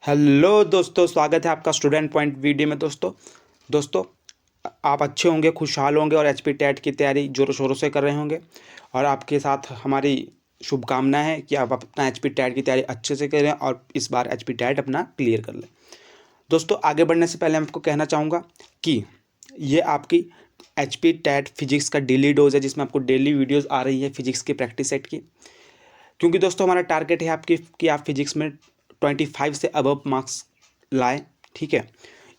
Hello दोस्तों, स्वागत है आपका स्टूडेंट पॉइंट वीडियो में। दोस्तों आप अच्छे होंगे, खुशहाल होंगे और एचपी टेट की तैयारी जोरों शोरों से कर रहे होंगे। और आपके साथ हमारी शुभकामनाएं हैं कि आप अपना एचपी टेट की तैयारी अच्छे से करें और इस बार एचपी टेट अपना क्लियर कर लें। दोस्तों आगे बढ़ने से पहले मैं आपको कहना चाहूँगा कि ये आपकी एचपी टेट फिजिक्स का डेली डोज है, जिसमें आपको डेली वीडियोज़ आ रही है फिजिक्स की प्रैक्टिस सेट की। क्योंकि दोस्तों हमारा टारगेट है आपकी कि आप फिजिक्स में 25 से अबव मार्क्स लाएं, ठीक है।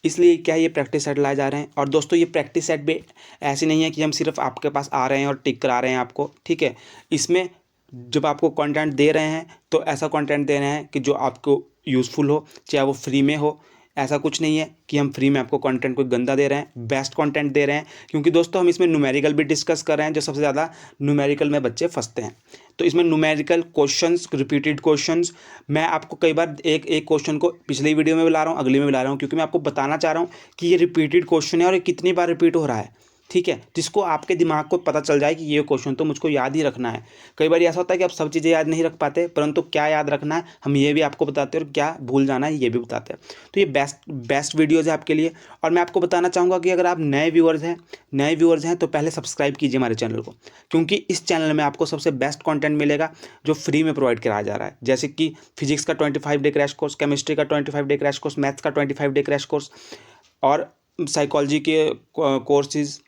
इसलिए क्या ये प्रैक्टिस सेट लाए जा रहे हैं। और दोस्तों ये प्रैक्टिस सेट भी ऐसी नहीं है कि हम सिर्फ आपके पास आ रहे हैं और टिक करा रहे हैं आपको, ठीक है। इसमें जब आपको कंटेंट दे रहे हैं तो ऐसा कंटेंट दे रहे हैं कि जो आपको यूज़फुल हो, चाहे वो फ्री में हो। ऐसा कुछ नहीं है कि हम फ्री में आपको कंटेंट कोई गंदा दे रहे हैं, बेस्ट कंटेंट दे रहे हैं। क्योंकि दोस्तों हम इसमें न्यूमेरिकल भी डिस्कस कर रहे हैं, जो सबसे ज़्यादा न्यूमेरिकल में बच्चे फंसते हैं। तो इसमें न्यूमेरिकल क्वेश्चंस, रिपीटेड क्वेश्चंस, मैं आपको कई बार एक एक क्वेश्चन को पिछली वीडियो में बुला रहा हूँ, अगली में बुला रहा हूँ, क्योंकि मैं आपको बताना चाह रहा हूँ कि ये रिपीटेड क्वेश्चन है और ये कितनी बार रिपीट हो रहा है, ठीक है। जिसको आपके दिमाग को पता चल जाए कि ये क्वेश्चन तो मुझको याद ही रखना है। कई बार ऐसा होता है कि आप सब चीज़ें याद नहीं रख पाते, परंतु क्या याद रखना है हम ये भी आपको बताते हैं और क्या भूल जाना है ये भी बताते हैं। तो ये बेस्ट वीडियोज़ है आपके लिए। और मैं आपको बताना चाहूँगा कि अगर आप नए व्यूअर्स हैं तो पहले सब्सक्राइब कीजिए हमारे चैनल को, क्योंकि इस चैनल में आपको सबसे बेस्ट कंटेंट मिलेगा जो फ्री में प्रोवाइड कराया जा रहा है। जैसे कि फिजिक्स का 25 डे क्रैश कोर्स, केमिस्ट्री का 25 डे क्रैश कोर्स, मैथ्स का 25 डे क्रैश कोर्स और साइकोलॉजी के कोर्सेज,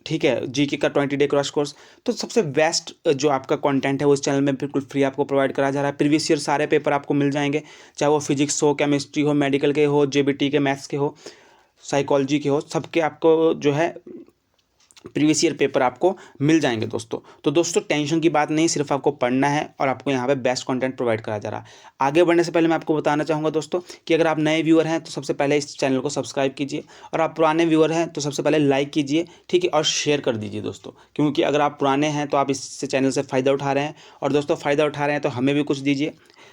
ठीक है, जीके का 20 डे क्रैश कोर्स। तो सबसे बेस्ट जो आपका कंटेंट है वो इस चैनल में बिल्कुल फ्री आपको प्रोवाइड कराया जा रहा है। प्रीवियस ईयर सारे पेपर आपको मिल जाएंगे, चाहे वो फिजिक्स हो, केमिस्ट्री हो, मेडिकल के हो, जेबीटी के, मैथ्स के हो, साइकोलॉजी के हो, सबके आपको जो है प्रीवियस ईयर पेपर आपको मिल जाएंगे दोस्तों। तो दोस्तों टेंशन की बात नहीं, सिर्फ आपको पढ़ना है और आपको यहाँ पे बेस्ट कंटेंट प्रोवाइड कराया जा रहा है। आगे बढ़ने से पहले मैं आपको बताना चाहूँगा दोस्तों कि अगर आप नए व्यूअर हैं तो सबसे पहले इस चैनल को सब्सक्राइब कीजिए, और आप पुराने व्यूअर हैं तो सबसे पहले लाइक कीजिए, ठीक है, और शेयर कर दीजिए दोस्तों। क्योंकि अगर आप पुराने हैं तो आप इस चैनल से फ़ायदा उठा रहे हैं, और दोस्तों फ़ायदा उठा रहे हैं तो हमें भी कुछ दीजिए।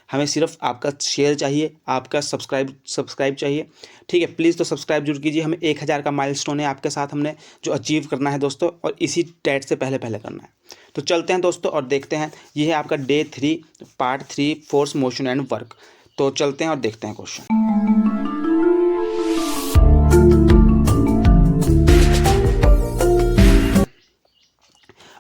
हमें सिर्फ आपका शेयर चाहिए, आपका सब्सक्राइब चाहिए, ठीक है। प्लीज़ तो सब्सक्राइब जरूर कीजिए। हमें 1000 का माइलस्टोन है आपके साथ हमने जो अचीव करना है दोस्तों, और इसी टेट से पहले करना है। तो चलते हैं दोस्तों और देखते हैं। ये है आपका day 3 part 3 force, motion and work. तो चलते हैं और देखते हैं question.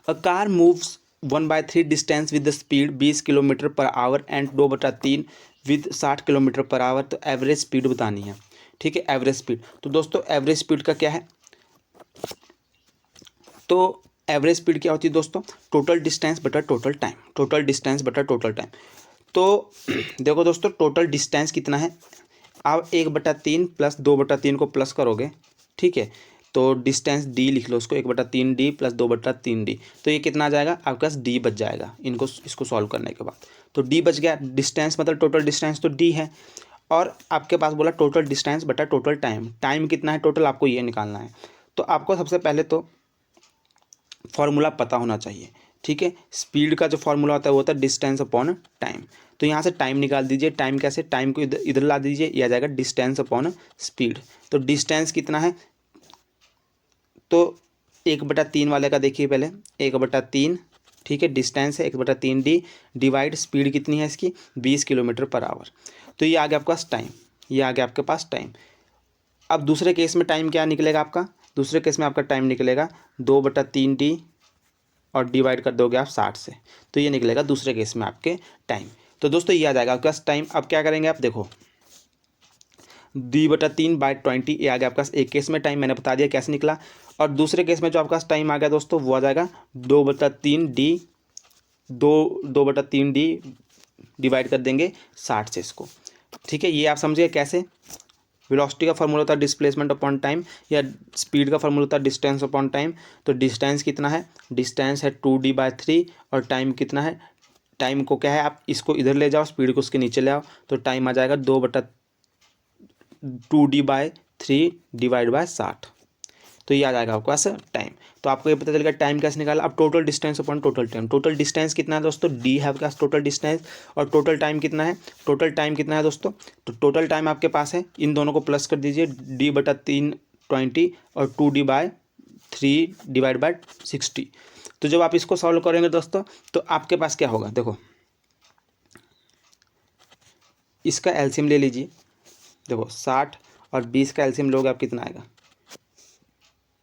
A car moves 1/3 distance with the speed 20 kilometre per hour and 2/3 with 60 kilometre per hour. तो एवरेज स्पीड बतानी है, ठीक है, एवरेज स्पीड। तो दोस्तों एवरेज स्पीड का क्या है, तो एवरेज स्पीड क्या होती है दोस्तों, टोटल डिस्टेंस बटा टोटल टाइम, टोटल डिस्टेंस बटा टोटल टाइम। तो देखो दोस्तों टोटल डिस्टेंस कितना है, आप 1/3 प्लस 2/3 को प्लस करोगे, ठीक है, तो डिस्टेंस डी लिख लो उसको, 1/3 डी प्लस 2/3 डी। तो ये कितना आ जाएगा आपके पास, डी बच जाएगा इसको सॉल्व करने के बाद। तो डी बच गया, डिस्टेंस मतलब टोटल डिस्टेंस तो डी है, और आपके पास बोला टोटल डिस्टेंस बटा टोटल टाइम, टाइम कितना है टोटल आपको ये निकालना है। तो आपको सबसे पहले तो फॉर्मूला पता होना चाहिए, ठीक है। स्पीड का जो फॉर्मूला होता है वो होता है डिस्टेंस अपॉन टाइम। तो यहाँ से टाइम निकाल दीजिए, टाइम कैसे, टाइम को इधर ला दीजिए, ये आ जाएगा डिस्टेंस अपॉन स्पीड। तो डिस्टेंस कितना है, तो 1/3 वाले का देखिए पहले, 1/3, ठीक है, डिस्टेंस है 1/3 डी, डिवाइड स्पीड कितनी है इसकी 20 किलोमीटर पर आवर। तो ये आ गया आपके पास टाइम, ये आ गया आपके पास टाइम। अब दूसरे केस में टाइम क्या निकलेगा आपका, दूसरे केस में आपका टाइम निकलेगा 2/3 डी और डिवाइड कर दोगे आप 60 से, तो ये निकलेगा दूसरे केस में आपके टाइम। तो दोस्तों ये आ जाएगा आपके पास टाइम। अब क्या करेंगे आप, देखो 2/3/20 ये आ गया आपके पास एक केस में टाइम, मैंने बता दिया कैसे निकला। और दूसरे केस में जो आपके पास टाइम आ गया दोस्तों वो आ जाएगा 2/3 डी, 2/3 डी डिवाइड कर देंगे 60 से इसको, ठीक है। ये आप समझिए कैसे, वेलोसिटी का फॉर्मूला होता है डिस्प्लेसमेंट अपॉन टाइम, या स्पीड का फॉर्मूला होता है डिस्टेंस अपॉन टाइम। तो डिस्टेंस कितना है, डिस्टेंस है 2D/3, और टाइम कितना है, टाइम को क्या है आप इसको इधर ले जाओ, स्पीड को उसके नीचे ले आओ, तो टाइम आ जाएगा 2/2D/3 डिवाइड बाय 60। तो ये आ जाएगा आपके पास टाइम। तो आपको ये पता चलेगा टाइम कैसे निकाला। अब total distance upon total time, total distance कितना है दोस्तों, डी है आपके पास टोटल डिस्टेंस, और टोटल टाइम कितना है, टोटल टाइम कितना है दोस्तों, तो टोटल टाइम आपके पास है, इन दोनों को प्लस कर दीजिए, D/3 20 और 2D/3 डिवाइड बाय 60। तो जब आप इसको सॉल्व करेंगे दोस्तों तो आपके पास क्या होगा, देखो इसका एलसीएम ले लीजिए, देखो 60 और 20 का एलसीएम लोगे आप कितना आएगा,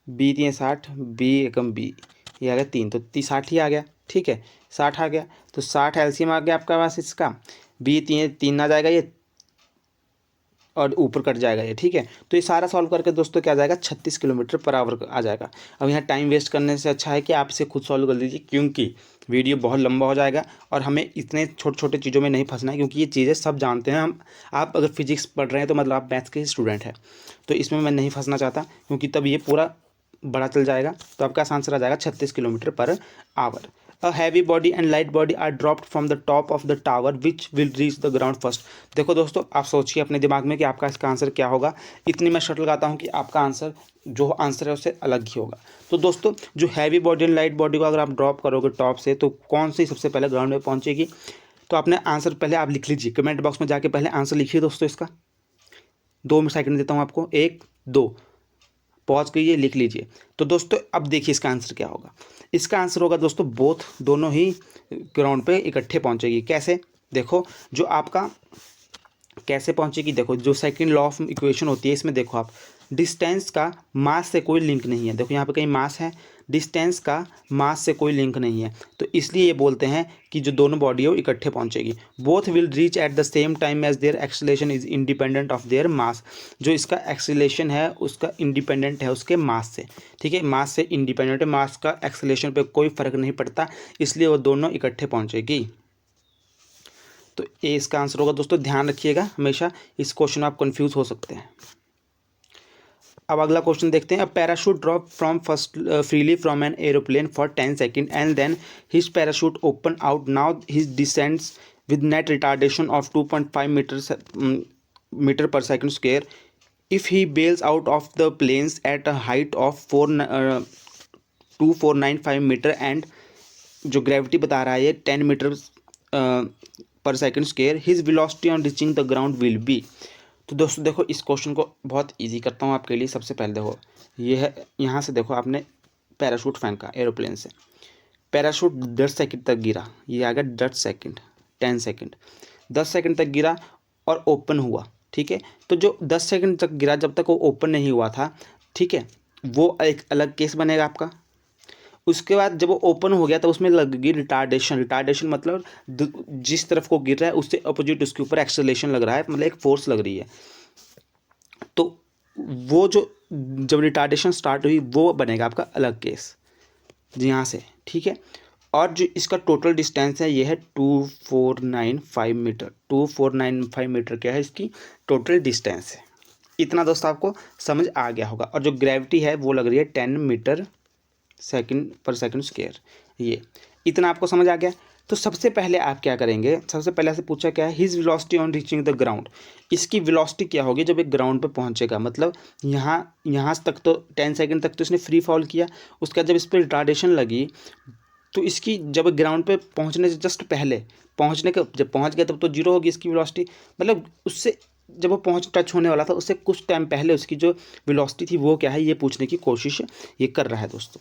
20×3 = 60, बी एकम बी, ये आ गया 3, तो 60 ही आ गया। ठीक है, 60 आ गया, तो 60 एलसीएम आ गया आपका पास इसका, बी 3 आ जाएगा ये, और ऊपर कट जाएगा ये। ठीक है, तो ये सारा सॉल्व करके दोस्तों क्या आ जाएगा, 36 किलोमीटर पर आवर आ जाएगा। अब यहाँ टाइम वेस्ट करने से अच्छा है कि आप इसे खुद सॉल्व कर लीजिए, क्योंकि वीडियो बहुत लंबा हो जाएगा और हमें इतने छोटे छोटे चीज़ों में नहीं फंसना है, क्योंकि ये चीज़ें सब जानते हैं हम। आप अगर फिजिक्स पढ़ रहे हैं तो मतलब आप मैथ्स के स्टूडेंट हैं, तो इसमें मैं नहीं फंसना चाहता, क्योंकि तब ये पूरा बड़ा चल जाएगा। तो आपका आंसर आ जाएगा 36 kilometre per hour. A heavy body and light body are dropped from the top of the tower which will reach the ground first। देखो दोस्तों, आप सोचिए अपने दिमाग में कि आपका इसका आंसर क्या होगा। इतनी मैं शर्त लगाता हूँ कि आपका आंसर जो आंसर है उससे अलग ही होगा। तो दोस्तों, जो heavy body and light body को अगर आप ड्रॉप करोगे टॉप से, तो कौन सी सबसे पहले ग्राउंड में पहुँचेगी। तो आपने आंसर पहले आप लिख लीजिए, कमेंट बॉक्स में जाके पहले आंसर लिखिए दोस्तों इसका। 2 सेकंड देता हूँ आपको, 1 2, पॉज कीजिए, लिख लीजिए। तो दोस्तों अब देखिए इसका आंसर क्या होगा। इसका आंसर होगा दोस्तों बोथ, दोनों ही ग्राउंड पे इकट्ठे पहुंचेगी। कैसे, देखो जो आपका कैसे पहुंचेगी, देखो जो सेकंड लॉ ऑफ इक्वेशन होती है इसमें देखो आप, डिस्टेंस का मास से कोई लिंक नहीं है। देखो यहाँ पे कहीं मास है, डिस्टेंस का मास से कोई लिंक नहीं है, तो इसलिए ये बोलते हैं कि जो दोनों बॉडी है वो इकट्ठे पहुंचेगी। Both will reach at the same time as their acceleration is independent of their mass. जो इसका एक्सेलरेशन है उसका इंडिपेंडेंट है उसके मास से। ठीक है, मास से इंडिपेंडेंट है, मास का एक्सेलरेशन पे कोई फर्क नहीं पड़ता, इसलिए वो दोनों इकट्ठे पहुंचेगी। तो ए इसका आंसर होगा दोस्तों। ध्यान रखिएगा हमेशा, इस क्वेश्चन में आप कंफ्यूज हो सकते हैं। अब अगला क्वेश्चन देखते हैं। A parachute drop from first freely from an aeroplane for 10 second and then his parachute open out. Now his descends with net retardation of 2.5 metre per second square. If he bails out of the planes at a height of 2495 metre and जो gravity बता रहा है ये 10 metre per second square, his velocity on reaching the ground will be. तो दोस्तों देखो इस question को बहुत इजी करता हूँ आपके लिए। सबसे पहले देखो ये है, यहाँ से देखो आपने पैराशूट फेंका एरोप्लेन से, पैराशूट 10 सेकंड तक गिरा, ये आ गया 10 सेकंड, 10 सेकंड, 10 सेकंड तक गिरा और ओपन हुआ। ठीक है, तो जो 10 सेकंड तक गिरा जब तक वो ओपन नहीं हुआ था, ठीक है, वो एक अलग केस बनेगा आपका। उसके बाद जब वो ओपन हो गया तो उसमें लगेगी रिटार्डेशन। रिटार्डेशन मतलब जिस तरफ को गिर रहा है उससे अपोजिट उसके ऊपर एक्सेलरेशन लग रहा है, मतलब एक फोर्स लग रही है। तो वो जो जब रिटार्डेशन स्टार्ट हुई वो बनेगा आपका अलग केस जी, यहाँ से। ठीक है, और जो इसका टोटल डिस्टेंस है ये है 2495 मीटर। 2495 मीटर क्या है इसकी टोटल डिस्टेंस है। इतना दोस्तों आपको समझ आ गया होगा। और जो ग्रेविटी है वो लग रही है 10 मीटर सेकंड पर सेकंड स्क्वायर, ये इतना आपको समझ आ गया। तो सबसे पहले आप क्या करेंगे, सबसे पहले से पूछा क्या है, his velocity on reaching the ground. इसकी वेलोसिटी क्या होगी जब एक ग्राउंड पे पहुंचेगा, मतलब यहाँ तक तो 10 सेकंड तक तो इसने फ्री फॉल किया, उसके बाद जब इस पर रिटार्डेशन लगी तो इसकी जब ग्राउंड पे पहुंचने से जस्ट पहले, पहुंचने के जब पहुंच गया तब तो जीरो होगी इसकी वेलोसिटी, मतलब उससे जब वो पहुंच टच होने वाला था उससे कुछ टाइम पहले उसकी जो वेलोसिटी थी वो क्या है, ये पूछने की कोशिश ये कर रहा है दोस्तों।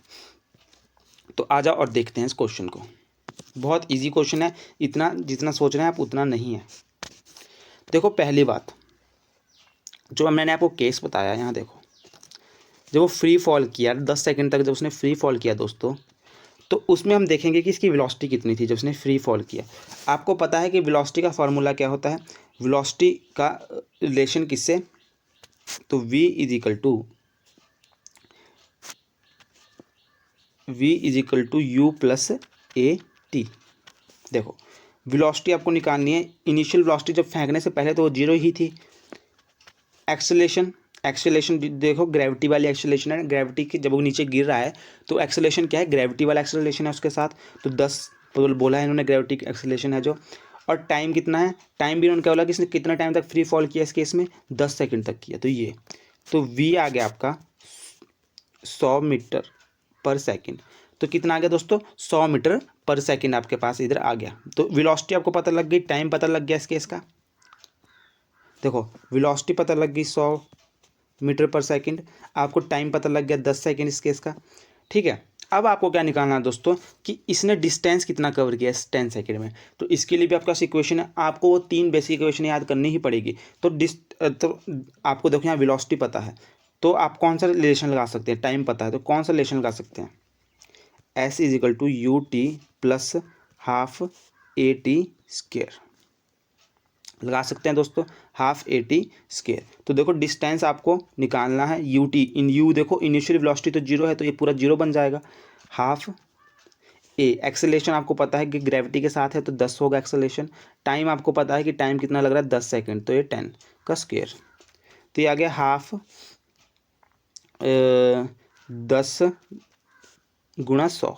तो आ जाओ और देखते हैं इस क्वेश्चन को। बहुत इजी क्वेश्चन है, इतना जितना सोच रहे हैं आप उतना नहीं है। देखो पहली बात, जो मैंने आपको केस बताया यहाँ देखो, जब वो फ्री फॉल किया 10 सेकंड तक जब उसने फ्री फॉल किया दोस्तों, तो उसमें हम देखेंगे कि इसकी वेलोसिटी कितनी थी जब उसने फ्री फॉल किया। आपको पता है कि वेलोसिटी का फॉर्मूला क्या होता है, वेलोसिटी का रिलेशन किससे, तो v is equal to u plus a t. देखो वेलोसिटी आपको निकालनी है, इनिशियल वेलोसिटी जब फेंकने से पहले तो वो जीरो ही थी। एक्सेलेरेशन, एक्सेलेरेशन देखो ग्रेविटी वाली एक्सेलेरेशन है, ग्रेविटी की जब वो नीचे गिर रहा है तो एक्सेलेरेशन क्या है, ग्रेविटी वाला एक्सेलेरेशन है उसके साथ, तो 10 बोला है इन्होंने ग्रेविटी एक्सेलेरेशन है जो। और टाइम कितना है, टाइम भी उन्होंने क्या बोला कि इसने कितना टाइम तक फ्री फॉल किया इस केस में, 10 सेकंड तक किया, तो ये तो v आ गया आपका 100 मीटर पर सेकंड। तो कितना आ गया दोस्तों, 100 मीटर पर सेकंड आपके पास इधर आ गया। तो वेलोसिटी आपको पता लग गई, टाइम पता लग गया इस केस का। देखो वेलोसिटी पता लग गई 100 मीटर पर सेकंड, आपको टाइम पता लग गया 10 सेकंड इस केस का। ठीक है, अब आपको क्या निकालना है दोस्तों कि इसने डिस्टेंस कितना कवर किया है 10 सेकंड में। तो इसके लिए भी आपके पास इक्वेशन है, आपको वो 3 बेसिक इक्वेशन याद करनी ही पड़ेगी। तो आपको देखो यहाँ वेलोसिटी पता है, तो आप कौन सा रिलेशन लगा सकते हैं, टाइम पता है तो कौन सा रिलेशन लगा सकते हैं, S is equal to u t plus half a t square लगा सकते हैं दोस्तों, हाफ ए टी स्क्वेयर। तो देखो डिस्टेंस आपको निकालना है यू टी, इन यू देखो इनिशियल वेलोसिटी तो जीरो है तो ये पूरा जीरो बन जाएगा, हाफ ए। एक्सेलेरेशन आपको पता है कि ग्रेविटी के साथ है तो 10 होगा एक्सेलेरेशन। टाइम आपको पता है कि टाइम कितना लग रहा है 10 सेकेंड, तो ये 10 का स्क्वेयर। तो ये आ गया हाफ 10 गुणा 100।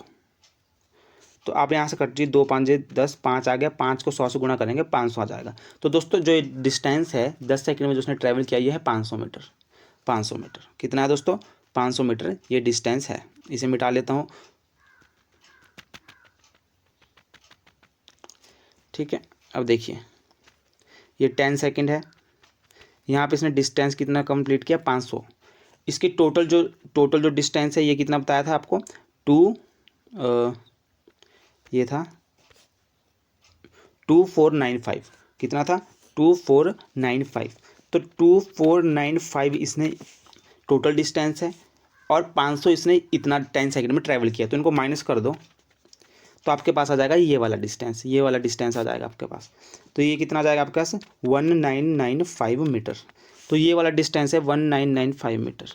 तो आप यहाँ से कट जी, 2 5 10, 5 आ गया, 5 को 100 से गुणा करेंगे 500 आ जाएगा। तो दोस्तों जो डिस्टेंस है 10 सेकंड में जो उसने ट्रैवल किया ये है 500 मीटर। 500 मीटर कितना है दोस्तों, 500 मीटर ये डिस्टेंस है। इसे मिटा लेता हूँ, ठीक है। अब देखिए ये 10 सेकंड है, यहाँ पे इसने डिस्टेंस कितना कंप्लीट किया 500। इसकी टोटल जो डिस्टेंस है ये कितना बताया था आपको, ये था 2495। कितना था 2495। तो 2495 इसने टोटल डिस्टेंस है और 500 इसने इतना 10 सेकंड में ट्रैवल किया। तो इनको माइनस कर दो तो आपके पास आ जाएगा ये वाला डिस्टेंस, ये वाला डिस्टेंस आ जाएगा आपके पास। तो ये कितना आ जाएगा आपके पास 1995 मीटर। तो ये वाला डिस्टेंस है 1995 मीटर।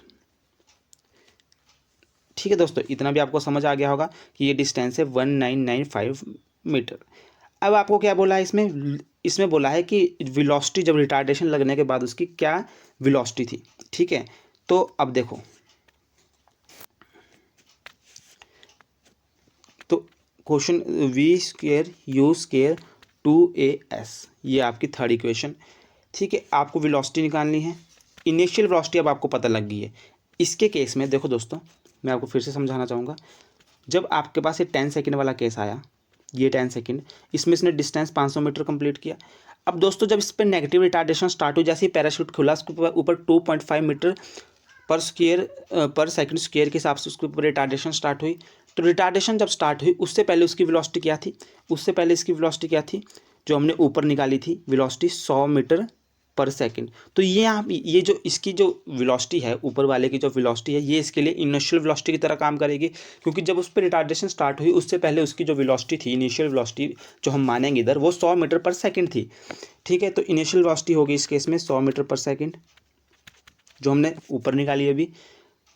ठीक है दोस्तों, इतना भी आपको समझ आ गया होगा कि ये डिस्टेंस है 1995 मीटर। अब आपको क्या बोला है इसमें बोला है कि वेलोसिटी जब रिटार्डेशन लगने के बाद उसकी क्या वेलोसिटी थी। ठीक है, तो अब देखो, तो question v square u square 2as, ये आपकी थर्ड इक्वेशन। ठीक है, आपको वेलोसिटी निकालनी है। इनिशियल वेलोसिटी अब आपको पता लग गई है। इसके केस में देखो दोस्तों, मैं आपको फिर से समझाना चाहूँगा। जब आपके पास ये 10 सेकंड वाला केस आया, ये 10 सेकंड, इसमें इसने डिस्टेंस 500 मीटर कंप्लीट किया। अब दोस्तों जब इस पर नेगेटिव रिटार्डेशन स्टार्ट हुई, जैसे ही पैराशूट खुला उसके ऊपर 2.5 मीटर पर सेकंड स्क्वायर के हिसाब से उसके ऊपर रिटार्डेशन स्टार्ट हुई। तो रिटार्डेशन जब स्टार्ट हुई उससे पहले उसकी वेलोसिटी क्या थी, उससे पहले इसकी वेलोसिटी क्या थी जो हमने ऊपर निकाली थी, वेलोसिटी 100 मीटर पर सेकंड। तो ये जो इसकी जो वेलोसिटी है, ऊपर वाले की जो वेलोसिटी है, ये इसके लिए इनिशियल वेलोसिटी की तरह काम करेगी, क्योंकि जब उस पर रिटार्डेशन स्टार्ट हुई उससे पहले उसकी जो वेलोसिटी थी, इनिशियल वेलोसिटी जो हम मानेंगे इधर, वो 100 मीटर पर सेकंड थी। ठीक है, तो इनिशियल वेलोसिटी होगी इस केस में 100 मीटर पर सेकंड जो हमने ऊपर निकाली अभी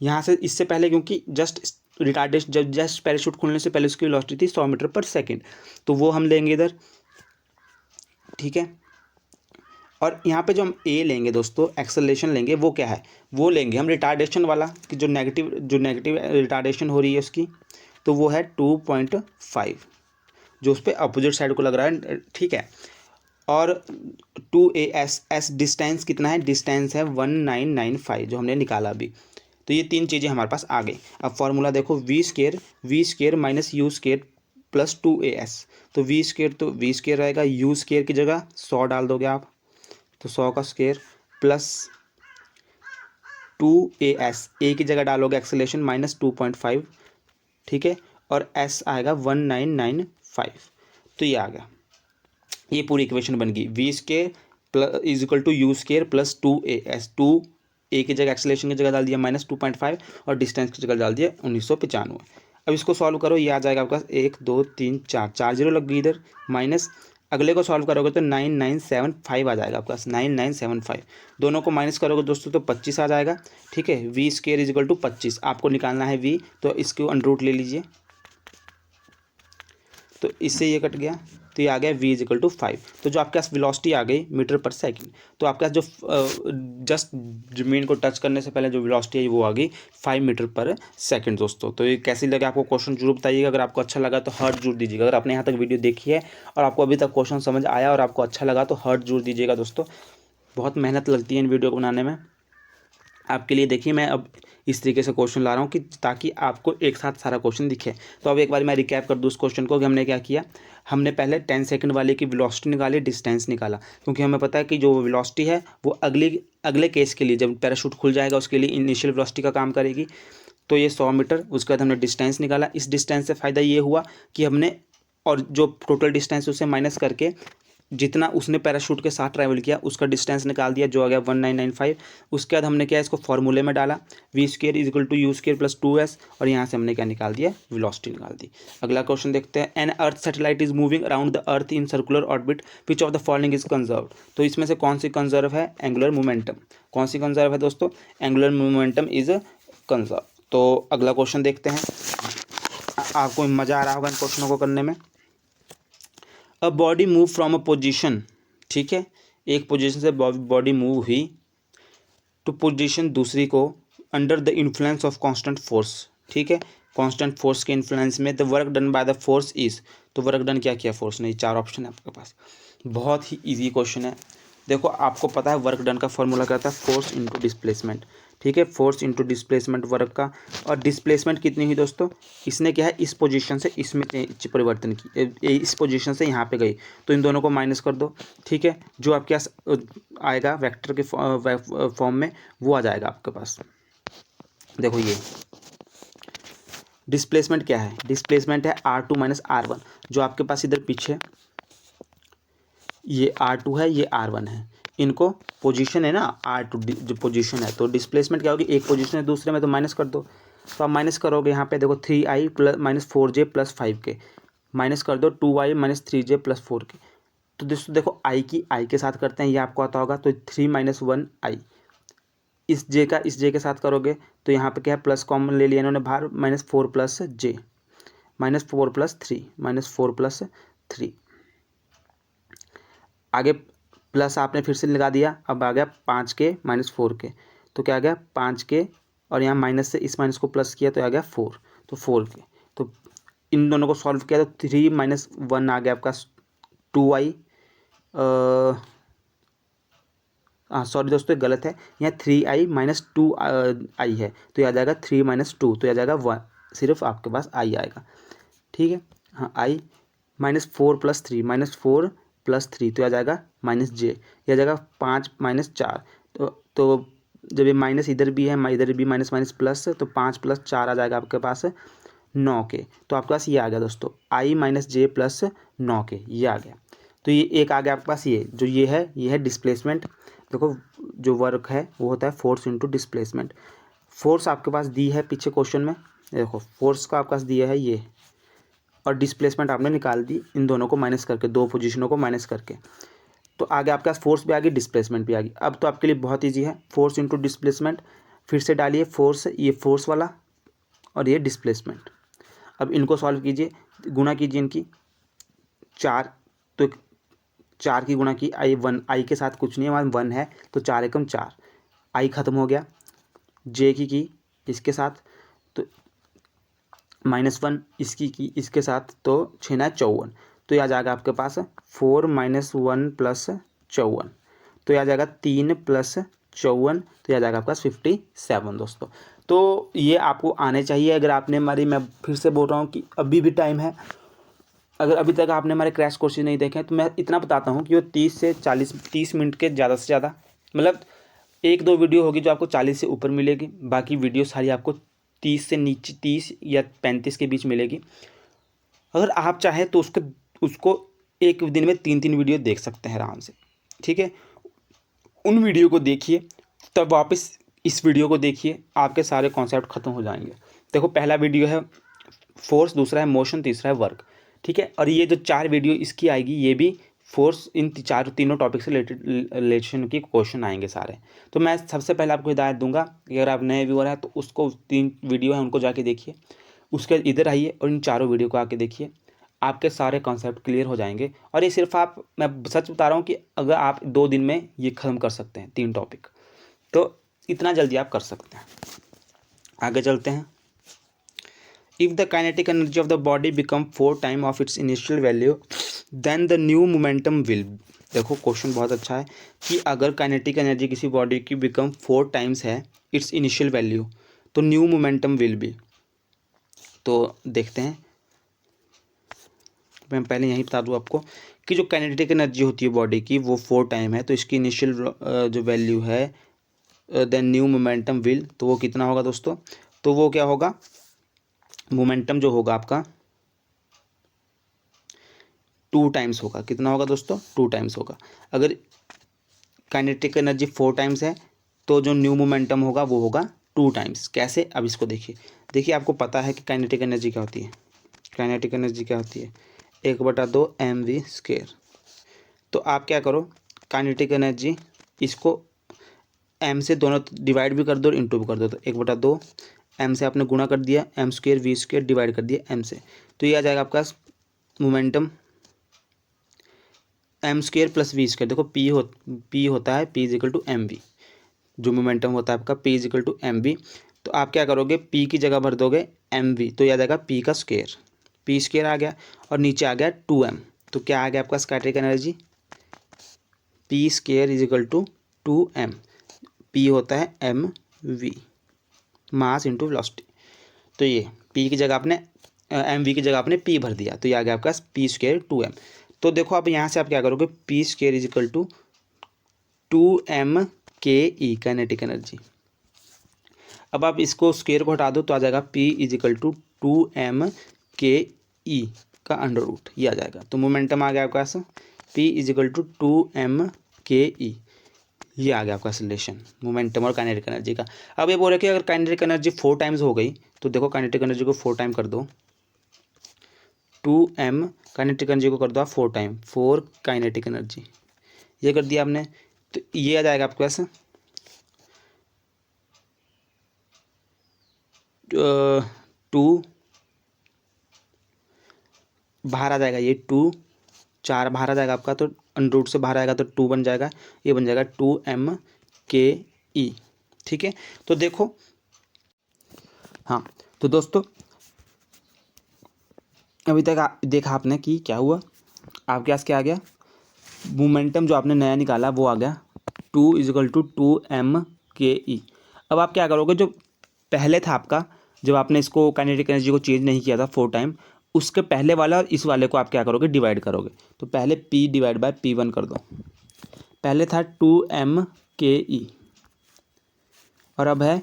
यहाँ से। इससे पहले क्योंकि जस्ट रिटार्डेशन जब जस्ट पैराशूट खुलने से पहले उसकी वेलोसिटी थी 100 मीटर पर सेकंड, तो वो हम लेंगे इधर। ठीक है, और यहाँ पे जो हम ए लेंगे दोस्तों, एक्सेलरेशन लेंगे, वो क्या है, वो लेंगे हम रिटार्डेशन वाला कि जो नेगेटिव रिटार्डेशन हो रही है उसकी, तो वो है 2.5 जो उस पर अपोजिट साइड को लग रहा है। ठीक है, और 2as डिस्टेंस कितना है, डिस्टेंस है 1995 जो हमने निकाला अभी। तो ये तीन चीज़ें हमारे पास आ गई। अब फॉर्मूला देखो, v square minus u square plus 2as। तो वी स्केयर रहेगा, यू स्केयर की जगह 100 डाल दोगे आप, तो 100 का स्केयर प्लस 2as, ए की जगह डालोगे एक्सेलरेशन माइनस 2.5। ठीक है, और s आएगा 1995। तो ये आ गया, ये पूरी इक्वेशन बन गई। V square plus is equal to u square plus 2as। 2a की जगह एक्सेलरेशन की जगह डाल दिया माइनस 2.5 और डिस्टेंस की जगह डाल दिया 1995। अब इसको सॉल्व करो, ये आ जाएगा आपका 1 2 3 4 जीरो लग गई इधर, माइनस अगले को सॉल्व करोगे तो 9975 आ जाएगा आपका, 9975। दोनों को माइनस करोगे दोस्तों तो 25 आ जाएगा। ठीक है, v square is equal to 25 आपको निकालना है वी, तो इसको अंडर रूट ले लीजिए, तो इससे ये कट गया, तो ये आ गया v इज इक्वल टू 5। तो जो आपके पास वेलोसिटी आ गई मीटर पर सेकंड, तो आपके पास जो जस्ट जमीन को टच करने से पहले जो वेलोसिटी है वो आ गई 5 मीटर पर सेकंड दोस्तों। तो ये कैसी लगे आपको क्वेश्चन जरूर बताइएगा। अगर आपको अच्छा लगा तो हार्ट जरूर दीजिएगा। अगर आपने यहाँ तक वीडियो देखी है और आपको अभी तक क्वेश्चन समझ आया और आपको अच्छा लगा तो हार्ट जरूर दीजिएगा दोस्तों। बहुत मेहनत लगती है इन वीडियो को बनाने में आपके लिए। देखिए मैं अब इस तरीके से क्वेश्चन ला रहा हूँ कि ताकि आपको एक साथ सारा क्वेश्चन दिखे। तो अब एक बार मैं रिकैप कर दूँ उस क्वेश्चन को कि हमने क्या किया। हमने पहले 10 सेकंड वाले की वेलोसिटी निकाली, डिस्टेंस निकाला, क्योंकि हमें पता है कि जो वेलोसिटी है वो अगले केस के लिए जब पैराशूट खुल जाएगा उसके लिए इनिशियल वेलोसिटी का काम करेगी। तो ये 100 मीटर। उसके बाद हमने डिस्टेंस निकाला। इस डिस्टेंस से फ़ायदा ये हुआ कि हमने, और जो टोटल डिस्टेंस उसे माइनस करके जितना उसने पैराशूट के साथ ट्रैवल किया उसका डिस्टेंस निकाल दिया, जो आ गया 1995। उसके बाद हमने क्या इसको फॉर्मूले में डाला, v² = u² + 2s, और यहाँ से हमने क्या निकाल दिया, वेलोसिटी निकाल दी। अगला क्वेश्चन देखते हैं। An earth satellite is moving around the earth in circular orbit, which of the following is conserve. तो इसमें से कौन सी कंजर्व है, एंगुलर मोमेंटम। कौन सी कंजर्व है दोस्तों, एंगुलर मोमेंटम इज कंजर्व। तो अगला क्वेश्चन देखते हैं। आपको मज़ा आ रहा होगा इन क्वेश्चनों को करने में। A body move from a position, ठीक है, एक पोजीशन से बॉडी मूव हुई टू पोजीशन दूसरी को, under the influence of constant force, ठीक है, कांस्टेंट फोर्स के इन्फ्लुएंस में। The work done by the force is, तो वर्क डन क्या किया फोर्स ने। 4 ऑप्शन है आपके पास, बहुत ही इजी क्वेश्चन है। देखो आपको पता है वर्क डन का फॉर्मूला करता है फोर्स इंटू डिस्प्लेसमेंट, ठीक है, फोर्स इंटू डिस्प्लेसमेंट वर्क का। और डिस्प्लेसमेंट कितनी हुई दोस्तों, इसने क्या है इस पोजीशन से इसमें परिवर्तन की, इस पोजीशन से यहाँ पे गई, तो इन दोनों को माइनस कर दो, ठीक है, जो आपके पास आएगा वेक्टर के फॉर्म में वो आ जाएगा आपके पास। देखो ये डिस्प्लेसमेंट क्या है, डिस्प्लेसमेंट है r2 - r1, जो आपके पास इधर पीछे ये r2 है, ये r1 है, इनको पोजीशन है ना r2 जो पोजीशन है, तो डिस्प्लेसमेंट क्या होगी, एक पोजीशन है दूसरे में, तो माइनस कर दो। तो आप माइनस करोगे यहाँ पे देखो 3i - 4j + 5k, माइनस कर दो 2i - 3j + 4k। तो दोस्तों देखो i के साथ करते हैं, ये आपको आता होगा, तो 3 - 1i, इस j के साथ करोगे तो यहाँ पे क्या है प्लस कॉमन ले लिया इन्होंने बाहर, -4 + j, -4 + 3, -4 + 3, आगे प्लस आपने फिर से लगा दिया, अब आ गया 5k - 4k, तो क्या आ गया 5k, और यहाँ माइनस से इस माइनस को प्लस किया तो आ गया 4, तो 4k। तो इन दोनों को सॉल्व किया तो 3 - 1 आ गया आपका 2i, सॉरी दोस्तों गलत है, यहाँ 3i - 2i है, तो यह आ जाएगा 3 - 2, तो यह आ जाएगा 1, सिर्फ आपके पास i आएगा, ठीक है। हाँ i -4 + 3, -4 + 3, तो यह आ जाएगा -j, यह आ जाएगा 5 - 4, तो जब ये माइनस इधर भी है, इधर भी माइनस माइनस प्लस, तो 5 + 4 आ जाएगा आपके पास 9k। तो आपके पास ये आ गया दोस्तों i - j + 9k, ये आ गया। तो ये एक आ गया आपके पास, ये है डिस्प्लेसमेंट। देखो जो वर्क है वो होता है फोर्स इंटू डिस्प्लेसमेंट। फोर्स आपके पास दी है पीछे क्वेश्चन में, देखो फोर्स का आपके पास दिया है ये, और डिस्प्लेसमेंट आपने निकाल दी इन दोनों को माइनस करके, दो पोजीशनों को माइनस करके, तो आगे आपके पास फोर्स भी आ गई, डिस्प्लेसमेंट भी आ गई। अब तो आपके लिए बहुत ईजी है, फोर्स इंटू डिस्प्लेसमेंट, फिर से डालिए फोर्स, ये फोर्स वाला और ये डिस्प्लेसमेंट। अब इनको सॉल्व कीजिए, गुणा कीजिए इनकी, 4, तो 4 की गुणा की, आई के साथ कुछ नहीं है, वहाँ 1 है, तो 4 एकम 4, आई ख़त्म हो गया। जे की इसके साथ, तो -1 इसकी की इसके साथ, तो 6 - 54, तो यह आ जाएगा आपके पास 4 - 1 + 54, तो यह आ जाएगा 3 + 54, तो यह आ जाएगा आपके पास 57 दोस्तों। तो ये आपको आने चाहिए। अगर आपने हमारी, मैं फिर से बोल रहा हूँ कि अभी भी टाइम है, अगर अभी तक आपने हमारे क्रैश कोर्सेज नहीं देखे हैं तो मैं इतना बताता हूँ कि वो 30 मिनट के ज़्यादा से ज़्यादा, मतलब 1-2 वीडियो होगी जो आपको 40 से ऊपर मिलेगी, बाकी वीडियो सारी आपको 30 से नीचे, 30 या 35 के बीच मिलेगी। अगर आप चाहें तो उसको एक दिन में 3-3 वीडियो देख सकते हैं आराम से, ठीक है। उन वीडियो को देखिए, तब वापस इस वीडियो को देखिए, आपके सारे कॉन्सेप्ट ख़त्म हो जाएंगे। देखो पहला वीडियो है फोर्स, दूसरा है मोशन, तीसरा है वर्क, ठीक है। और ये जो 4 वीडियो इसकी आएगी, ये भी फोर्स, इन तीनों टॉपिक से रिलेशन की क्वेश्चन आएंगे सारे। तो मैं सबसे पहले आपको हिदायत दूंगा कि अगर आप नए व्यूअर हैं तो उसको 3 वीडियो हैं उनको जाके देखिए, उसके इधर आइए और इन चारों वीडियो को आके देखिए, आपके सारे कॉन्सेप्ट क्लियर हो जाएंगे। और ये सिर्फ आप, मैं सच बता रहा हूँ कि अगर आप 2 दिन में ये ख़त्म कर सकते हैं 3 टॉपिक, तो इतना जल्दी आप कर सकते हैं। आगे चलते हैं। If the kinetic energy of the body become 4 times of its initial value, then the new momentum will। देखो क्वेश्चन बहुत अच्छा है कि अगर काइनेटिक एनर्जी किसी बॉडी की बिकम 4 टाइम्स है इट्स इनिशियल वैल्यू, तो न्यू मोमेंटम विल बी। तो देखते हैं, मैं पहले यही बता दूं आपको कि जो काइनेटिक एनर्जी होती है बॉडी की वो 4 टाइम है, तो इसकी इनिशियल जो वैल्यू है देन न्यू मोमेंटम विल, तो वो कितना होगा दोस्तों, तो वो क्या होगा, मोमेंटम जो होगा आपका 2 टाइम्स होगा। कितना होगा दोस्तों, 2 टाइम्स होगा। अगर काइनेटिक एनर्जी 4 टाइम्स है तो जो न्यू मोमेंटम होगा वो होगा 2 टाइम्स। कैसे, अब इसको देखिए आपको पता है कि काइनेटिक एनर्जी क्या होती है। काइनेटिक एनर्जी क्या होती है, 1/2 mv²। तो आप क्या करो, काइनेटिक एनर्जी इसको m से दोनों डिवाइड भी कर दो और इंटू भी कर दो। तो 1/2 m से आपने गुणा कर दिया, m² v² डिवाइड कर दिया m से, तो ये आ जाएगा आपका मोमेंटम m² + v²। देखो p होता है p = mv, जो मोमेंटम होता है आपका p = mv। तो आप क्या करोगे, p की जगह भर दोगे mv, तो यह आ जाएगा p का स्क्वायर, p² आ गया और नीचे आ गया 2m। तो क्या आ गया आपका स्कैटरिक एनर्जी, p² = 2m। p होता है mv, मास इंटू वेलोसिटी। तो ये p की जगह आपने mv की जगह आपने p भर दिया, तो ये आ गया आपका p² 2m। तो देखो अब यहाँ से आप क्या करोगे, p² = 2m ke kinetic energy. अब आप इसको स्क्वायर को हटा दो तो आ जाएगा p = 2m ke का अंडर रूट, ये आ जाएगा। तो मोमेंटम आ गया आपका p = 2m ke, ये आ गया आपका रिलेशन मोमेंटम और काइनेटिक एनर्जी का। अब ये बोल रहे कि अगर काइनेटिक एनर्जी 4 टाइम्स हो गई, तो देखो काइनेटिक एनर्जी को 4 टाइम कर दो, 2m काइनेटिक एनर्जी को कर दो आप 4 टाइम, 4 काइनेटिक एनर्जी, ये कर दिया आपने। तो ये आ जाएगा आपके पास 2 बाहर आ जाएगा, ये 2 4 बाहर आ जाएगा आपका, तो अंडर रूट से बाहर आएगा तो 2 बन जाएगा, ये बन जाएगा 2m ke। ठीक है, तो देखो हाँ, तो दोस्तों अभी तक देखा आपने कि क्या हुआ, आपके पास क्या आ गया, मोमेंटम जो आपने नया निकाला वो आ गया 2 = 2m ke। अब आप क्या करोगे, जो पहले था आपका, जब आपने इसको काइनेटिक एनर्जी को चेंज नहीं किया था 4 टाइम, उसके पहले वाला और इस वाले को आप क्या करोगे, डिवाइड करोगे। तो पहले p/p1 कर दो, पहले था 2m ke और अब है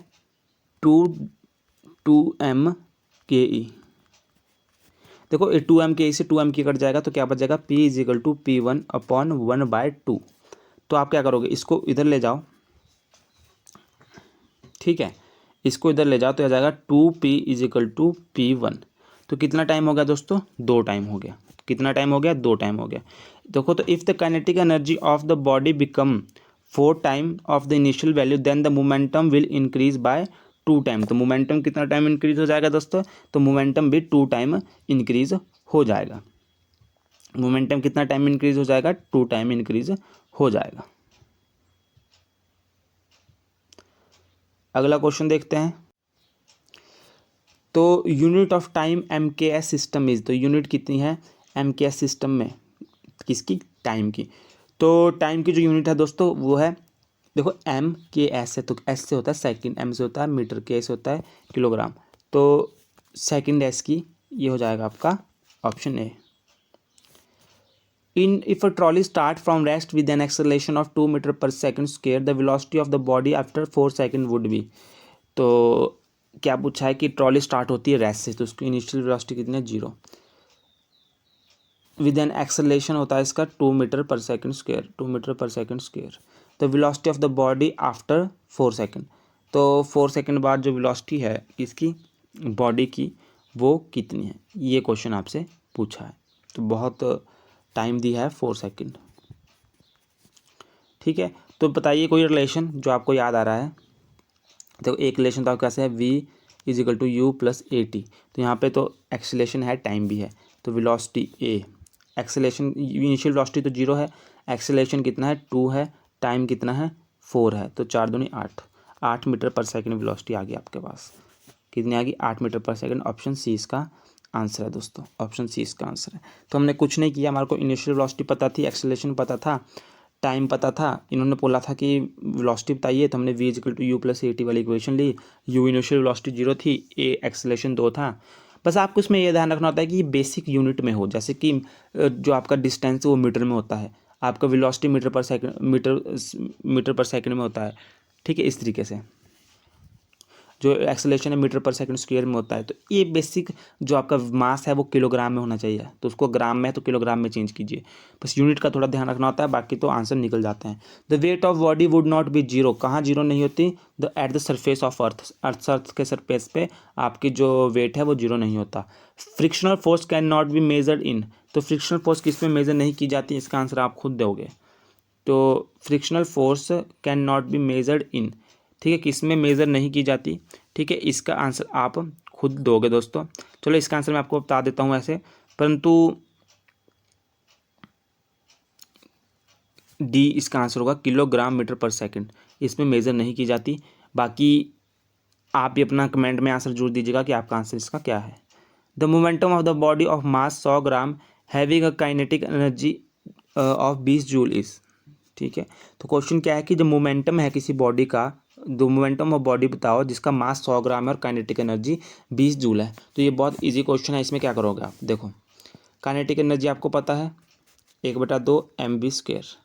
2m ke। देखो 2m ke से 2m ke कट जाएगा तो क्या बच जाएगा, p = p1/1/2। तो आप क्या करोगे, इसको इधर ले जाओ, ठीक है, इसको इधर ले जाओ तो आ जाएगा 2p = p1। तो कितना टाइम हो गया दोस्तों, 2 टाइम हो गया। कितना टाइम हो गया, 2 टाइम हो गया। देखो, तो if the kinetic energy of the body become 4 time of the initial value then the momentum will increase by 2 time. तो मोमेंटम कितना टाइम इंक्रीज हो जाएगा दोस्तों, तो मोमेंटम भी 2 टाइम इंक्रीज हो जाएगा। मोमेंटम कितना टाइम इंक्रीज हो जाएगा, 2 टाइम इंक्रीज हो जाएगा। अगला क्वेश्चन देखते हैं। तो unit of time MKS system is, तो यूनिट कितनी है MKS सिस्टम में, किसकी, टाइम की। तो टाइम की जो यूनिट है दोस्तों वो है, देखो MKS है तो S से होता है सेकंड, M से होता है मीटर, K से होता है किलोग्राम। तो सेकंड S की ये हो जाएगा आपका option A. In if a trolley start from rest with an acceleration of 2 मीटर/सेकंड², the velocity of the body after 4 second would be। तो क्या पूछा है कि ट्रॉली स्टार्ट होती है रेस्ट से, तो उसकी इनिशियल वेलोसिटी कितनी है, 0। विद एन एक्सेलरेशन होता है इसका 2 मीटर/सेकंड², 2 मीटर/सेकंड²। तो velocity of the body after 4 second, तो 4 सेकंड बाद जो वेलोसिटी है इसकी बॉडी की वो कितनी है, ये क्वेश्चन आपसे पूछा है। तो बहुत टाइम दी है 4 सेकंड। ठीक है, तो बताइए कोई रिलेशन जो आपको याद आ रहा है। तो एक रिलेशन तो आपके पास है v = u + at। तो यहाँ पे तो एक्सेलेरेशन है, टाइम भी है, तो velocity a, acceleration initial velocity तो 0 है, एक्सेलेरेशन कितना है 2 है, टाइम कितना है 4 है, तो 4 दूनी 8 मीटर/सेकंड वेलोसिटी आ गई आपके पास। कितनी आ गई, 8 मीटर/सेकंड। ऑप्शन सी इसका आंसर है दोस्तों, ऑप्शन सी इसका आंसर है। तो हमने कुछ नहीं किया, हमारे को इनिशियल वेलोसिटी पता थी, एक्सेलेरेशन पता था, टाइम पता था। इन्होंने बोला था कि वेलोसिटी बताइए, तो हमने v = u + at वाली इक्वेशन ली। u इनिशियल वेलोसिटी 0 थी, a एक्सेलेरेशन 2 था। बस आपको इसमें यह ध्यान रखना होता है कि बेसिक यूनिट में हो, जैसे कि जो आपका डिस्टेंस है वो मीटर में होता है, आपका वेलोसिटी मीटर पर सेकंड में होता है। ठीक है, इस तरीके से जो एक्सेलरेशन है मीटर पर सेकंड स्क्वायर में होता है। तो ये बेसिक जो आपका मास है वो किलोग्राम में होना चाहिए, तो उसको ग्राम में है तो किलोग्राम में चेंज कीजिए, बस यूनिट का थोड़ा ध्यान रखना होता है, बाकी तो आंसर निकल जाते हैं। The weight of body would not be zero, कहाँ जीरो नहीं होती, the at the surface of earth के सरफेस पे आपकी जो वेट है वो जीरो नहीं होता। Frictional force can not be measured in, तो फ्रिक्शनल फोर्स किस में मेजर नहीं की जाती, इसका आंसर आप खुद दोगे। तो frictional force can not be measured in, ठीक है, किस में मेज़र नहीं की जाती, ठीक है, इसका आंसर आप खुद दोगे दोस्तों। चलो इसका आंसर मैं आपको बता देता हूँ ऐसे, परंतु डी इसका आंसर होगा, किलोग्राम मीटर पर सेकंड, इसमें मेज़र नहीं की जाती। बाकी आप भी अपना कमेंट में आंसर जरूर दीजिएगा कि आपका आंसर इसका क्या है। The momentum of the body of mass 100 gram having a kinetic energy of 20 joule is, ठीक है। तो क्वेश्चन क्या है कि जो मोमेंटम है किसी बॉडी का, दो मोमेंटम ऑफ बॉडी बताओ जिसका मास 100 ग्राम है और काइनेटिक एनर्जी 20 जूल है। तो ये बहुत इजी क्वेश्चन है, इसमें क्या करोगे आप, देखो काइनेटिक एनर्जी आपको पता है 1/2 mv²।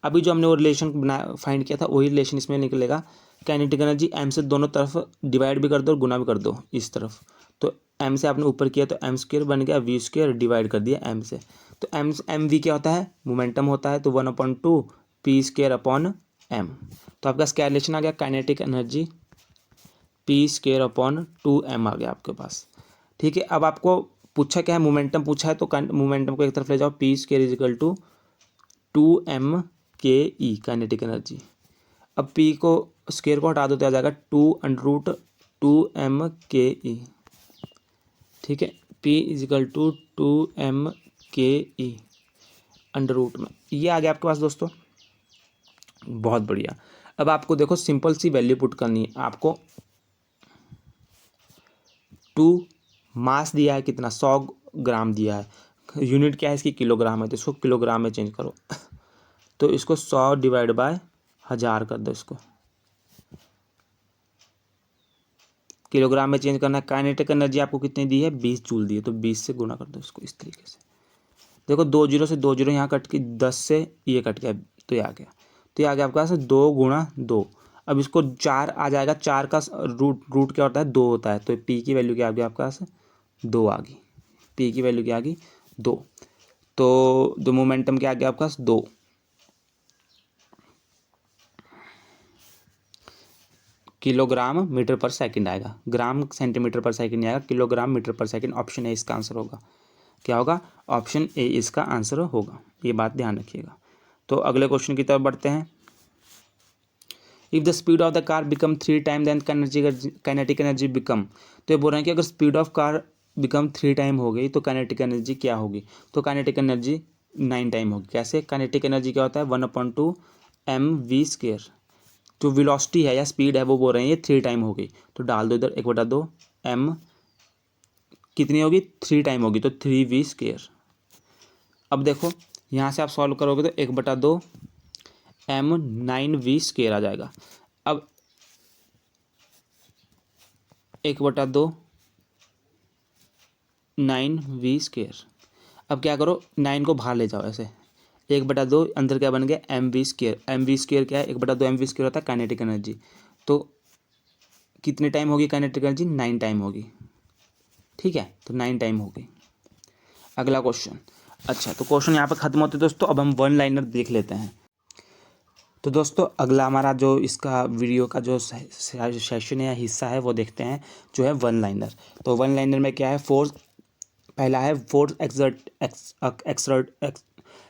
अभी जो हमने वो रिलेशन बना फाइंड किया था वही रिलेशन इसमें निकलेगा। काइनेटिक एनर्जी m से दोनों तरफ डिवाइड भी कर दो और गुना भी कर दो इस तरफ, तो m से आपने ऊपर किया तो m² बन गया, v² डिवाइड कर दिया m से, तो mv क्या होता है, मोमेंटम होता है, तो 1/2 p²/m। तो आपका क्या रिलेशन आ गया, काइनेटिक एनर्जी p²/2m आ गया आपके पास, ठीक है। अब आपको पूछा क्या है, मोमेंटम पूछा है, तो मोमेंटम को एक तरफ ले जाओ, p² = 2m/ke काइनेटिक एनर्जी। अब p को स्क्वायर को हटा दो तो आ जाएगा 2√2m/ke, ठीक है, p = 2m/ke अंडर रूट में, ये आ गया आपके पास दोस्तों, बहुत बढ़िया। अब आपको देखो सिंपल सी वैल्यू पुट करनी है आपको। 2 मास दिया है कितना, 100 ग्राम दिया है, यूनिट क्या है इसकी, किलोग्राम है, तो इसको किलोग्राम में चेंज करो। तो इसको 100 डिवाइड बाय 1000 कर दो, इसको किलोग्राम में चेंज करना है। काइनेटिक एनर्जी आपको कितनी दी है, 20 जूल दी है, तो 20 से गुना कर दो इसको इस तरीके से। देखो 2 जीरो से 2 जीरो यहाँ कट के 10 से ये कट गया, तो ये आ गया, तो ये आ गया आपके पास 2 × 2। अब इसको 4 आ जाएगा, 4 का रूट क्या होता है, 2 होता है, तो पी की वैल्यू क्या आ गई आपके पास, 2 आ गई, पी की वैल्यू क्या आ गई, 2। तो द मोमेंटम क्या आ गया आपके पास, 2। किलोग्राम मीटर पर सेकंड आएगा, ग्राम सेंटीमीटर पर सेकंड नहीं आएगा, किलोग्राम मीटर पर सेकंड, ऑप्शन ए इसका आंसर होगा। क्या होगा, ऑप्शन ए इसका आंसर होगा, ये बात ध्यान रखिएगा। तो अगले क्वेश्चन की तरफ बढ़ते हैं। If the speed of the car become 3 time then kinetic energy become, तो ये बोल रहे हैं कि अगर speed of car become 3 time हो गई तो काइनेटिक एनर्जी क्या होगी, तो काइनेटिक एनर्जी 9 टाइम होगी। कैसे, काइनेटिक एनर्जी क्या होता है, 1/2 mv², जो वेलोसिटी है या स्पीड है वो बोल रहे हैं ये 3 टाइम हो गई, तो डाल दो इधर 1/2 m कितनी होगी, 3 टाइम होगी, तो 3v²। अब देखो यहाँ से आप सॉल्व करोगे तो 1/2 m 9v² आ जाएगा। अब 1/2 9v², अब क्या करो 9 को बाहर ले जाओ ऐसे, 1/2 अंदर क्या बन गया, mv², mv² क्या है, 1/2 mv² होता है काइनेटिक एनर्जी, तो कितने टाइम होगी काइनेटिक एनर्जी, 9 टाइम होगी, ठीक है, तो 9 टाइम हो गई। अगला क्वेश्चन, अच्छा तो क्वेश्चन यहाँ पर खत्म होते दोस्तों, अब हम वन लाइनर देख लेते हैं। तो दोस्तों अगला हमारा जो इसका वीडियो का जो सेशन या हिस्सा है वो देखते हैं, जो है वन लाइनर। तो वन लाइनर में क्या है, फोर्स, पहला है force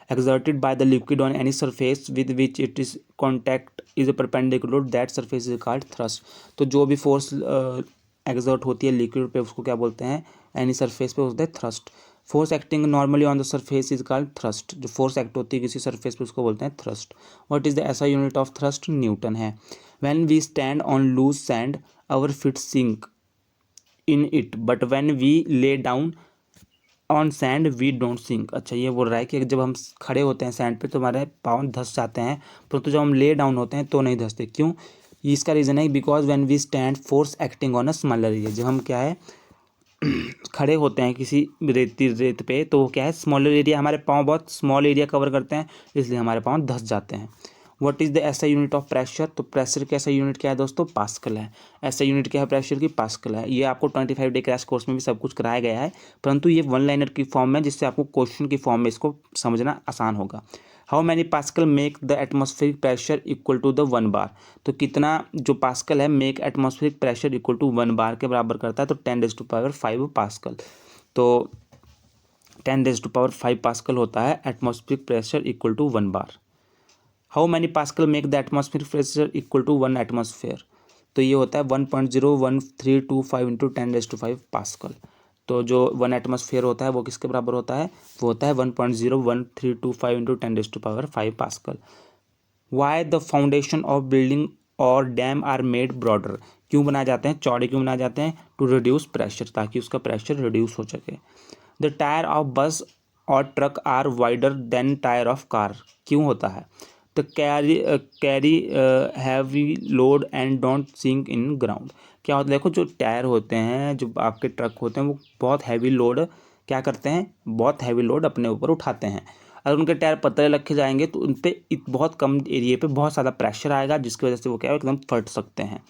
exerted by the liquid on any surface with which it is contact is perpendicular that surface is called thrust। तो जो भी फोर्स एक्सर्ट होती है लिक्विड पे उसको क्या बोलते हैं, एनी सरफेस पे होता है thrust. Force acting normally on the surface is called thrust, जो फोर्स एक्ट होती है किसी सरफेस पे उसको बोलते हैं thrust. What is the SI unit of thrust, newton है। When we stand on loose sand our feet sink in it but when we lay down on sand we don't sink. अच्छा ये बोल रहा है कि जब हम खड़े होते हैं सैंड पे तो हमारे पाँव धंस जाते हैं, परंतु जब हम ले डाउन होते हैं तो नहीं धंसते, क्यों, इसका रीज़न है because when we stand force acting on a smaller area, जब हम क्या है खड़े होते हैं किसी रेत पे तो क्या है स्मॉलर एरिया, हमारे पाँव बहुत स्मॉल एरिया कवर करते हैं, इसलिए हमारे पाँव धंस जाते हैं। What is the SI unit of pressure, तो प्रेशर की एसआई यूनिट क्या है दोस्तों, पास्कल है। एसआई यूनिट क्या है प्रेशर की, पास्कल है। ये आपको 25 डे क्रैश कोर्स में भी सब कुछ कराया गया है, परंतु ये वन लाइनर की फॉर्म में, जिससे आपको क्वेश्चन की फॉर्म में इसको समझना आसान होगा। How many pascal make the atmospheric pressure equal to the 1 bar, तो कितना जो पास्कल है make atmospheric pressure equal to 1 bar के बराबर करता है, तो 10⁵ पास्कल। तो 10⁵ पास्कल होता है atmospheric pressure equal to 1 bar. How many pascal make the atmospheric pressure equal to 1 atmosphere, तो ये होता है 1.01325 इंटू 10⁵ पास्कल। तो जो 1 एटमॉस्फेयर होता है वो किसके बराबर होता है, वो होता है 1.01325 into 10⁵ pascal. Why the foundation of building और डैम आर मेड ब्रॉडर, क्यों बनाए जाते हैं, चौड़े क्यों बनाए जाते हैं, टू रिड्यूस प्रेशर, ताकि उसका प्रेशर रिड्यूस हो सके। द टायर ऑफ बस और truck are wider than tyre of car, क्यों होता है, तो carry heavy load and don't sink in ground, क्या होता है, देखो जो टायर होते हैं, जो आपके ट्रक होते हैं, वो बहुत हैवी लोड क्या करते हैं, बहुत हैवी लोड अपने ऊपर उठाते हैं। अगर उनके टायर पतले रखे जाएंगे तो उन पर बहुत कम एरिया पे बहुत ज़्यादा प्रेशर आएगा, जिसकी वजह से वो क्या है एकदम फट सकते हैं।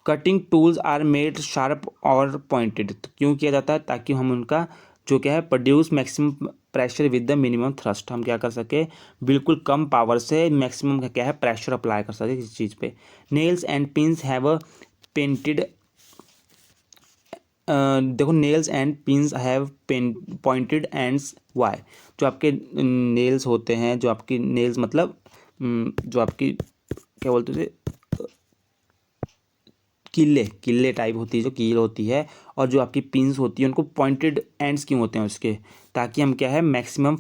Cutting tools are made sharp और पॉइंटेड, तो क्यों किया जाता है, ताकि हम उनका जो क्या है produce maximum pressure with the minimum thrust, हम क्या कर सके बिल्कुल कम पावर से मैक्सिमम का क्या है प्रेशर अप्लाई कर सके किसी चीज़ पे। Nails and pins have painted, देखो nails and pins have pointed ends, why, जो आपके नेल्स होते हैं, जो आपकी नेल्स मतलब जो आपकी क्या बोलते थे किले टाइप होती है, जो कील होती है, और जो आपकी पिन्स होती है उनको पॉइंटेड एंड्स क्यों होते हैं उसके, ताकि हम क्या है मैक्सिमम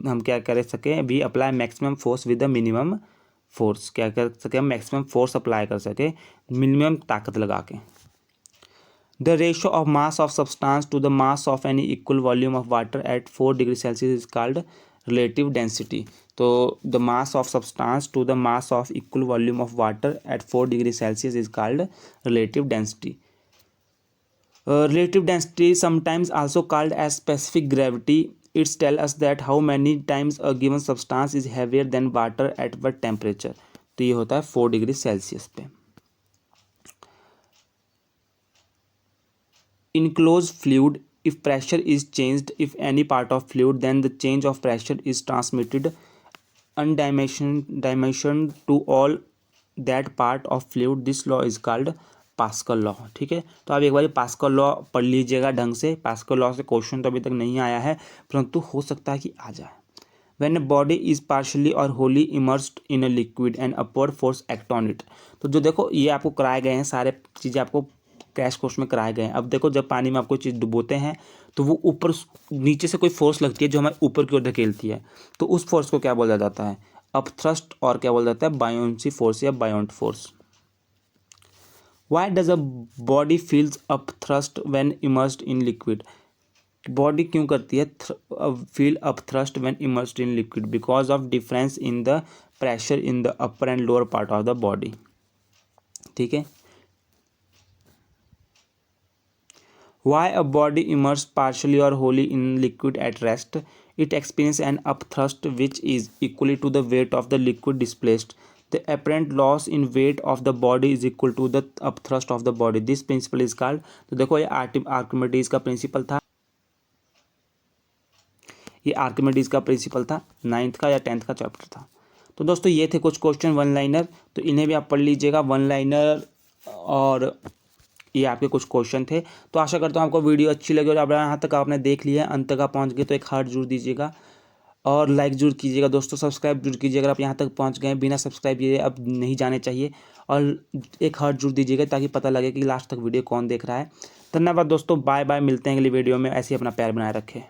हम क्या कर सकें अभी apply maximum force with the minimum force, क्या कर सके हम मैक्सिमम फोर्स अप्लाई कर सके मिनिमम ताकत लगा के। The ratio of mass of substance to the mass of any equal volume of water at 4°C is called relative density, तो the mass of substance to the mass of equal volume of water at 4°C is called relative density. Relative density sometimes also called as specific gravity. It's tell us that how many times a given substance is heavier than water at what temperature. तो ये होता है 4°C पे। In closed fluid, if pressure is changed if any part of fluid, then the change of pressure is transmitted undimensioned to all that part of fluid. This law is called pascal law, ठीक है। तो आप एक बार pascal law पढ़ लीजिएगा ढंग से। Pascal law से क्वेश्चन तो अभी तक नहीं आया है, परंतु हो सकता है कि आ जाए। When a body is partially और wholly immersed in a liquid and upward force act on it, तो जो देखो ये आपको कराए गए हैं सारे चीज़ें आपको क्रैश कोर्स में कराए गए हैं। अब देखो जब पानी में आपको चीज़ डुबोते हैं तो वो ऊपर नीचे से कोई फोर्स लगती है जो हमारे ऊपर की ओर धकेलती है, तो उस फोर्स को क्या बोला जाता है, अपथ्रस्ट, और क्या बोला जाता है बायोन्सी फोर्स या बायोंट force. Why does a body feels upthrust when immersed in liquid? Body क्यों करती है feel upthrust when immersed in liquid? Because of difference in the pressure in the upper and lower part of the body, ठीक है। Why a body immersed partially or wholly in liquid at rest, it experiences an upthrust which is equally to the weight of the liquid displaced. The apparent loss in weight of the body is equal to the upthrust of the body. This principle is called, तो देखो ये Archimedes का principal था, ये Archimedes का principal था 9th का या 10th का चैप्टर था। तो दोस्तों ये थे कुछ क्वेश्चन वन लाइनर, तो इन्हें भी आप पढ़ लीजिएगा वन लाइनर, और ये आपके कुछ क्वेश्चन थे। तो आशा करता हूँ आपको वीडियो अच्छी लगी, और अब यहाँ तक आपने देख लिया अंत तक आप पहुँच गए तो एक हार्ट जरूर दीजिएगा और लाइक जरूर कीजिएगा दोस्तों, सब्सक्राइब जरूर कीजिएगा। अगर आप यहाँ तक पहुँच गए बिना सब्सक्राइब किए अब नहीं जाने चाहिए, और एक हार्ट जरूर दीजिएगा ताकि पता लगे कि लास्ट तक वीडियो कौन देख रहा है। धन्यवाद दोस्तों, बाय बाय, मिलते हैं अगली वीडियो में। ऐसे ही अपना प्यार बनाए रखें।